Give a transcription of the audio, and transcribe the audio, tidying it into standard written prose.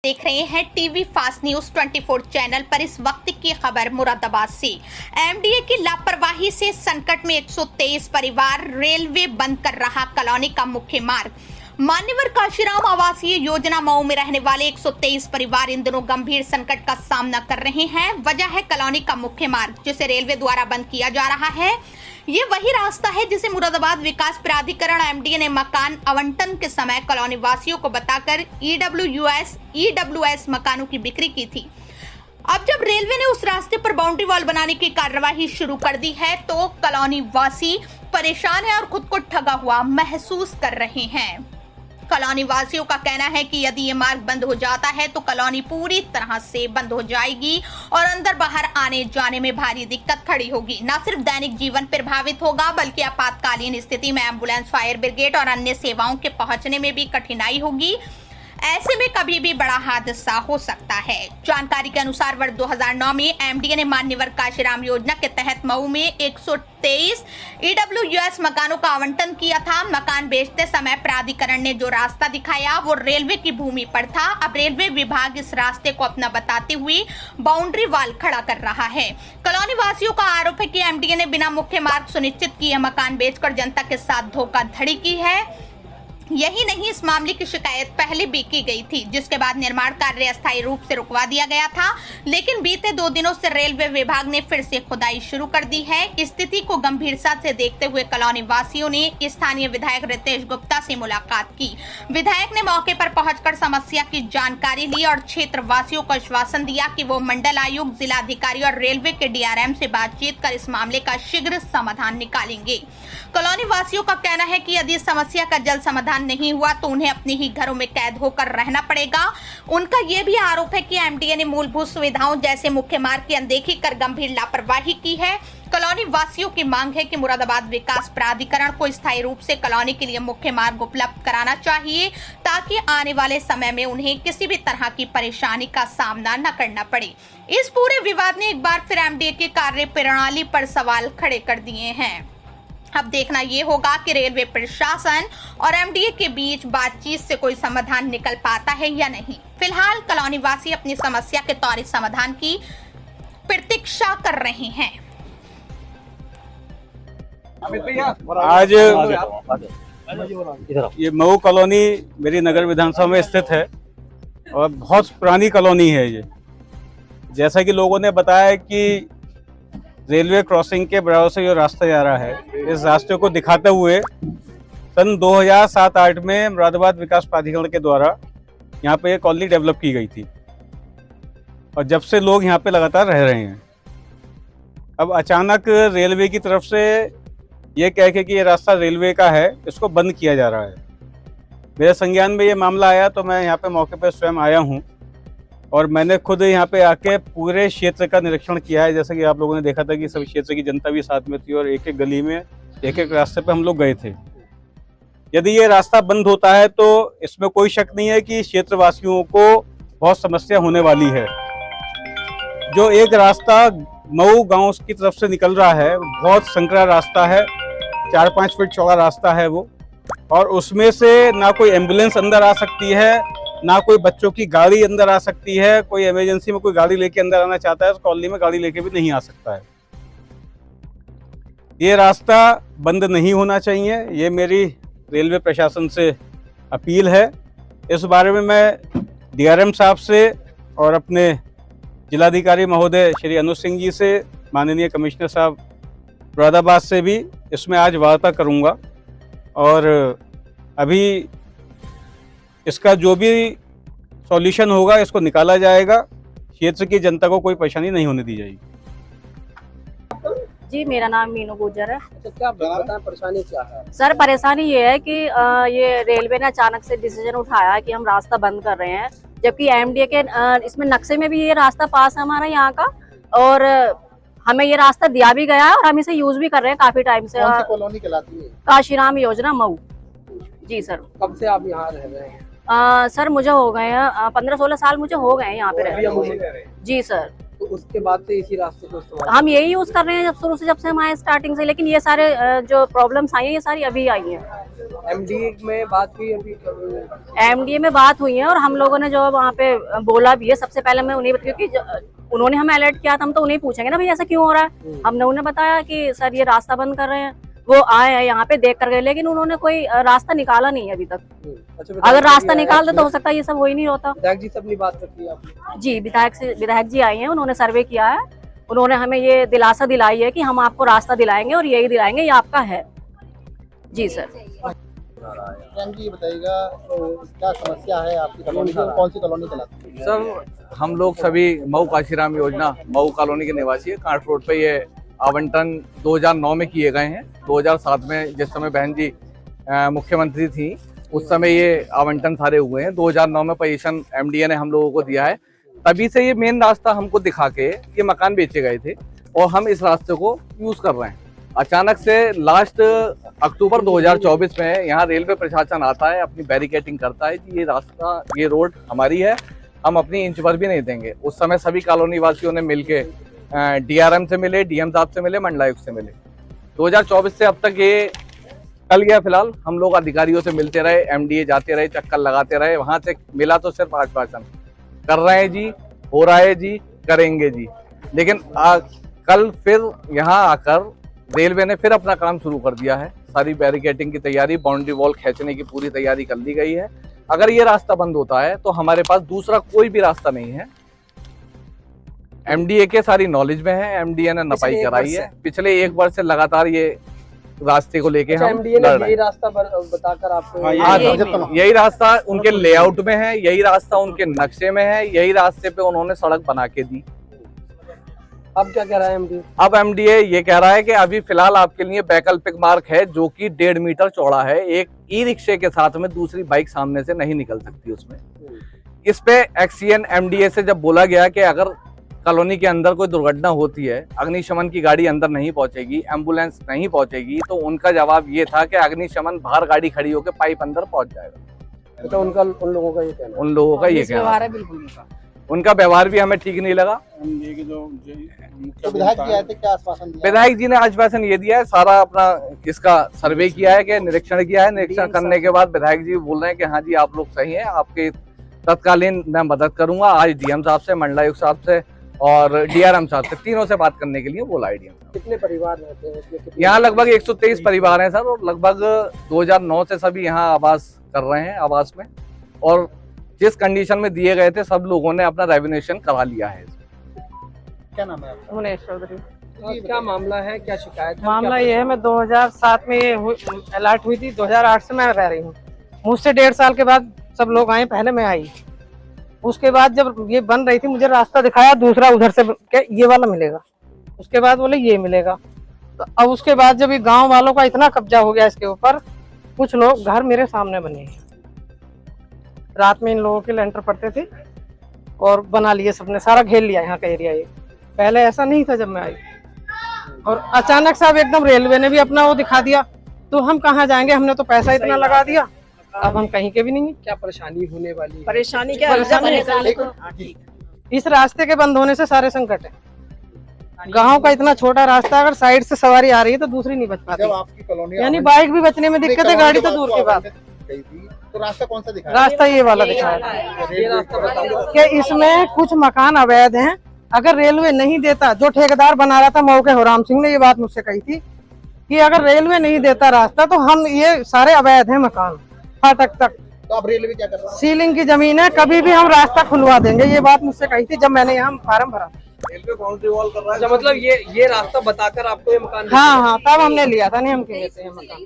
देख रहे हैं टीवी फास्ट न्यूज 24 चैनल पर। इस वक्त की खबर मुरादाबाद से। एमडीए की लापरवाही से संकट में 123 परिवार, रेलवे बंद कर रहा कॉलोनी का मुख्य मार्ग। मान्यवर काशीराम आवासीय योजना मऊ में रहने वाले 123 परिवार इन दिनों गंभीर संकट का सामना कर रहे हैं। वजह है कॉलोनी का मुख्य मार्ग, जिसे रेलवे द्वारा बंद किया जा रहा है। ये वही रास्ता है जिसे मुरादाबाद विकास प्राधिकरण एमडीए ने मकान आवंटन के समय कॉलोनी वासियों को बताकर ईडब्ल्यूएस मकानों की बिक्री की थी। अब जब रेलवे ने उस रास्ते पर बाउंड्री वॉल बनाने की कार्यवाही शुरू कर दी है तो कॉलोनी वासी परेशान है और खुद को ठगा हुआ महसूस कर रहे हैं। कॉलोनी वासियों का कहना है कि यदि ये मार्ग बंद हो जाता है तो कॉलोनी पूरी तरह से बंद हो जाएगी और अंदर बाहर आने जाने में भारी दिक्कत खड़ी होगी। न सिर्फ दैनिक जीवन प्रभावित होगा बल्कि आपातकालीन स्थिति में एम्बुलेंस, फायर ब्रिगेड और अन्य सेवाओं के पहुंचने में भी कठिनाई होगी। ऐसे में कभी भी बड़ा हादसा हो सकता है। जानकारी के अनुसार वर्ष 2009 में एमडीए ने मान्यवर काशीराम योजना के तहत मऊ में 123 ईडब्ल्यूएस मकानों का आवंटन किया था। मकान बेचते समय प्राधिकरण ने जो रास्ता दिखाया वो रेलवे की भूमि पर था। अब रेलवे विभाग इस रास्ते को अपना बताते हुए बाउंड्री वॉल खड़ा कर रहा है। कॉलोनी वासियों का आरोप है कि एमडीए ने बिना मुख्य मार्ग सुनिश्चित किए मकान बेचकर जनता के साथ धोखाधड़ी की है। यही नहीं, इस मामले की शिकायत पहले भी की गई थी, जिसके बाद निर्माण कार्य अस्थायी रूप से रुकवा दिया गया था। लेकिन बीते 2 दिनों से रेलवे विभाग ने फिर से खुदाई शुरू कर दी है। स्थिति को गंभीरता से देखते हुए कॉलोनी वासियों ने स्थानीय विधायक रितेश गुप्ता से मुलाकात की। विधायक ने मौके पर पहुंचकर समस्या की जानकारी ली और क्षेत्र वासियों को आश्वासन दिया कि वो मंडल आयुक्त, जिलाधिकारी और रेलवे के डीआरएम से बातचीत कर इस मामले का शीघ्र समाधान निकालेंगे। कॉलोनी वासियों का कहना है कि यदि समस्या का जल्द समाधान नहीं हुआ तो उन्हें अपने ही घरों में कैद होकर रहना पड़ेगा। उनका यह भी आरोप है कि एमडीए ने मूलभूत सुविधाओं जैसे मुख्य मार्ग की अनदेखी कर गंभीर लापरवाही की है। कॉलोनी वासियों की मांग है कि मुरादाबाद विकास प्राधिकरण को स्थायी रूप से कॉलोनी के लिए मुख्य मार्ग उपलब्ध कराना चाहिए ताकि आने वाले समय में उन्हें किसी भी तरह की परेशानी का सामना न करना पड़े। इस पूरे विवाद ने एक बार फिर एमडीए की कार्य प्रणाली पर सवाल खड़े कर दिए हैं। अब देखना ये होगा कि रेलवे प्रशासन और एमडीए के बीच बातचीत से कोई समाधान निकल पाता है या नहीं। फिलहाल कॉलोनी वासी अपनी समस्या के त्वरित समाधान की प्रतीक्षा कर रहे हैं। आज ये मऊ कॉलोनी मेरी नगर विधानसभा में स्थित है और बहुत पुरानी कॉलोनी है ये। जैसा कि लोगों ने बताया कि रेलवे क्रॉसिंग के बराबर से जो रास्ता जा रहा है, इस रास्ते को दिखाते हुए सन 2007-8 में मुरादाबाद विकास प्राधिकरण के द्वारा यहाँ पे कॉलोनी डेवलप की गई थी और जब से लोग यहाँ पे लगातार रह रहे हैं। अब अचानक रेलवे की तरफ से ये कह के कि ये रास्ता रेलवे का है, इसको बंद किया जा रहा है। मेरे संज्ञान में ये मामला आया तो मैं यहाँ पे मौके पर स्वयं आया हूँ और मैंने खुद यहाँ पे आके पूरे क्षेत्र का निरीक्षण किया है। जैसे कि आप लोगों ने देखा था कि सभी क्षेत्र की जनता भी साथ में थी और एक एक गली में एक एक रास्ते पे हम लोग गए थे। यदि ये रास्ता बंद होता है तो इसमें कोई शक नहीं है कि क्षेत्रवासियों को बहुत समस्या होने वाली है। जो एक रास्ता मऊ गांव की तरफ से निकल रहा है, बहुत संकरा रास्ता है, 4-5 फीट चौड़ा रास्ता है वो, और उसमें से ना कोई एम्बुलेंस अंदर आ सकती है, ना कोई बच्चों की गाड़ी अंदर आ सकती है। कोई इमरजेंसी में कोई गाड़ी लेके अंदर आना चाहता है तो कॉलोनी में गाड़ी लेके भी नहीं आ सकता है। ये रास्ता बंद नहीं होना चाहिए, ये मेरी रेलवे प्रशासन से अपील है। इस बारे में मैं डीआरएम साहब से और अपने जिलाधिकारी महोदय श्री अनुज सिंह जी से, माननीय कमिश्नर साहब मुरादाबाद से भी इसमें आज वार्ता करूँगा और अभी इसका जो भी सॉल्यूशन होगा इसको निकाला जाएगा। क्षेत्र की जनता को कोई परेशानी नहीं होने दी जाएगी। जी, मेरा नाम मीनू गुर्जर है। तो क्या बताएं, परेशानी क्या है? सर, परेशानी ये है कि ये रेलवे ने अचानक से डिसीजन उठाया कि हम रास्ता बंद कर रहे हैं, जबकि एमडीए के इसमें नक्शे में भी ये रास्ता पास है हमारा यहाँ का और हमें ये रास्ता दिया भी गया है और हम इसे यूज भी कर रहे हैं काफी टाइम से। कौन सी कॉलोनी कहलाती है? काशीराम योजना मऊ। जी सर। कब से आप यहाँ रह रहे हैं? सर, मुझे हो गए हैं 15-16 साल मुझे हो गए हैं यहाँ पे रहते। जी सर। तो उसके बाद से इसी रास्ते को इस्तेमाल हम यही यूज कर रहे हैं जब से हम आए स्टार्टिंग से, लेकिन ये सारे जो प्रॉब्लम्स आई हैं ये सारी अभी आई हैं। एमडीए में बात हुई अभी? एमडीए में बात हुई है और हम लोगों ने जो वहाँ पे बोला भी है, सबसे पहले मैं उन्हें, क्योंकि उन्होंने हमें अलर्ट किया था, हम तो उन्हें पूछेंगे ना भाई ऐसा क्यों हो रहा है। हमने उन्हें बताया कि सर ये रास्ता बंद कर रहे हैं, वो आए हैं यहाँ पे देख कर गए, लेकिन उन्होंने कोई रास्ता निकाला नहीं है अभी तक। अच्छा, अगर रास्ता निकाल दे तो हो सकता है ये सब हो ही नहीं होता। विधायक जी से अपनी बात रखी है आपने? जी, विधायक जी आए हैं, उन्होंने सर्वे किया है, उन्होंने हमें ये दिलासा दिलाई है कि हम आपको रास्ता दिलाएंगे और यही दिलाएंगे, ये आपका है। जी सर। जी बताइएगा, क्या समस्या है आपकी कॉलोनी में, कौन सी कॉलोनी चलाती है? सर हम लोग सभी मऊ काशीराम योजना मऊ कॉलोनी के निवासी है। कांट रोड पे ये आवंटन 2009 में किए गए हैं। 2007 में जिस समय बहन जी मुख्यमंत्री थी उस समय ये आवंटन सारे हुए हैं। 2009 में पोजीशन एमडीए ने हम लोगों को दिया है, तभी से ये मेन रास्ता हमको दिखा के ये मकान बेचे गए थे और हम इस रास्ते को यूज कर रहे हैं। अचानक से लास्ट अक्टूबर 2024 में यहाँ रेलवे प्रशासन आता है, अपनी बैरिकेटिंग करता है कि ये रास्ता, ये रोड हमारी है, हम अपनी इंच भर भी नहीं देंगे। उस समय सभी कॉलोनी वासियों ने मिलके डीआरएम से मिले, डीएम साहब से मिले, मंडलायुक्त से मिले। 2024 से अब तक ये कल गया। फिलहाल हम लोग अधिकारियों से मिलते रहे, एमडीए जाते रहे, चक्कर लगाते रहे, वहां से मिला तो सिर्फ आश्वासन कर रहे हैं जी, हो रहा है जी, करेंगे जी। लेकिन कल फिर यहाँ आकर रेलवे ने फिर अपना काम शुरू कर दिया है। सारी बैरिकेटिंग की तैयारी, बाउंड्री वॉल खींचने की पूरी तैयारी कर ली गई है। अगर ये रास्ता बंद होता है तो हमारे पास दूसरा कोई भी रास्ता नहीं है। एमडीए के सारी नॉलेज में है, एमडीए ने नपाई कराई है। पिछले 1 वर्ष से लगातार ये रास्ते को लेके हम एमडीए ने यही रास्ता बताकर आपको? यही रास्ता उनके लेआउट में है, यही रास्ता उनके नक्शे में है, यही रास्ते पे उन्होंने सड़क बना के दी। अब क्या कह रहा है एमडीए? अब एमडीए ये कह रहा है कि अभी फिलहाल आपके लिए वैकल्पिक मार्ग है जो कि 1.5 मीटर चौड़ा है। एक ई रिक्शे के साथ में दूसरी बाइक सामने से नहीं निकल सकती उसमें। इस पे एक्सीएन एमडीए से जब बोला गया कि अगर कॉलोनी के अंदर कोई दुर्घटना होती है, अग्निशमन की गाड़ी अंदर नहीं पहुंचेगी, एम्बुलेंस नहीं पहुंचेगी, तो उनका जवाब ये था कि अग्निशमन बाहर गाड़ी खड़ी होकर पाइप अंदर पहुंच जाएगा। तो उन लोगों का ये कहना है। उन लोगों का ये कहना है। बिल्कुल उनका व्यवहार भी हमें ठीक नहीं लगा। तो विधायक जी आए थे, क्या आश्वासन दिया? विधायक जी ने आश्वासन ये दिया है, सारा अपना इसका सर्वे किया है, कि निरीक्षण किया है। निरीक्षण करने के बाद विधायक जी बोल रहे हैं कि हाँ जी आप लोग सही हैं, आपके तत्कालीन मैं मदद करूंगा। आज डीएम साहब से, मंडलायुक्त साहब से और डीआरएम साहब से, तीनों से बात करने के लिए बोला है डीएम साहब। कितने परिवार रहते हैं इसमें? यहाँ लगभग 123 परिवार हैं सर, और लगभग 2009 से सभी यहाँ आवास कर रहे हैं, आवास में। और जिस कंडीशन में दिए गए थे सब लोगों ने अपना रेवन्यूएशन करा लिया है। क्या नाम है आपका? मुनेश चौधरी। क्या मामला है, क्या शिकायत है? मामला ये है, मैं 2007 में ये अलर्ट हुई थी, 2008 से मैं रह रही हूँ। मुझसे 1.5 साल के बाद सब लोग आए, पहले मैं आई। उसके बाद जब ये बन रही थी, मुझे रास्ता दिखाया दूसरा उधर से, क्या ये वाला मिलेगा, उसके बाद बोले ये मिलेगा। तो अब उसके बाद जब ये गांव वालों का इतना कब्जा हो गया इसके ऊपर, कुछ लोग घर मेरे सामने बने, रात में इन लोगों के लेंटर पड़ते थे और बना लिए, सबने सारा घेर लिया यहाँ का एरिया। ये पहले ऐसा नहीं था जब मैं आई, और अचानक से अब एकदम रेलवे ने भी अपना वो दिखा दिया। तो हम कहाँ जाएंगे, हमने तो पैसा इतना लगा दिया, अब हम कहीं के भी नहीं। क्या परेशानी होने वाली है? परेशानी क्या है, इस रास्ते के बंद होने से सारे संकट है। गांव का इतना छोटा रास्ता, अगर साइड से सवारी आ रही है तो दूसरी नहीं बच पाती। जब आपकी कॉलोनी यानी बाइक भी बचने में दिक्कत है, गाड़ी तो दूर की बात। तो रास्ता कौन सा दिखा? रास्ता ये वाला दिखाया कि इसमें कुछ मकान अवैध हैं। अगर रेलवे नहीं देता, जो ठेकेदार बना रहा था मऊ के होराम सिंह ने ये बात मुझसे कही थी कि अगर रेलवे नहीं देता रास्ता तो हम, ये सारे अवैध हैं मकान फाटक तक। तो अब रेलवे क्या कर रहा है? सीलिंग की जमीन है, कभी भी हम रास्ता खुलवा देंगे, ये बात मुझसे कही थी जब मैंने यहाँ फार्म भरा। रेलवे बाउंड्री वॉल कर रहा है। अच्छा, मतलब ये रास्ता बताकर आपको ये मकान? हाँ, तब हमने लिया था, नहीं हम कह देते हैं मकान।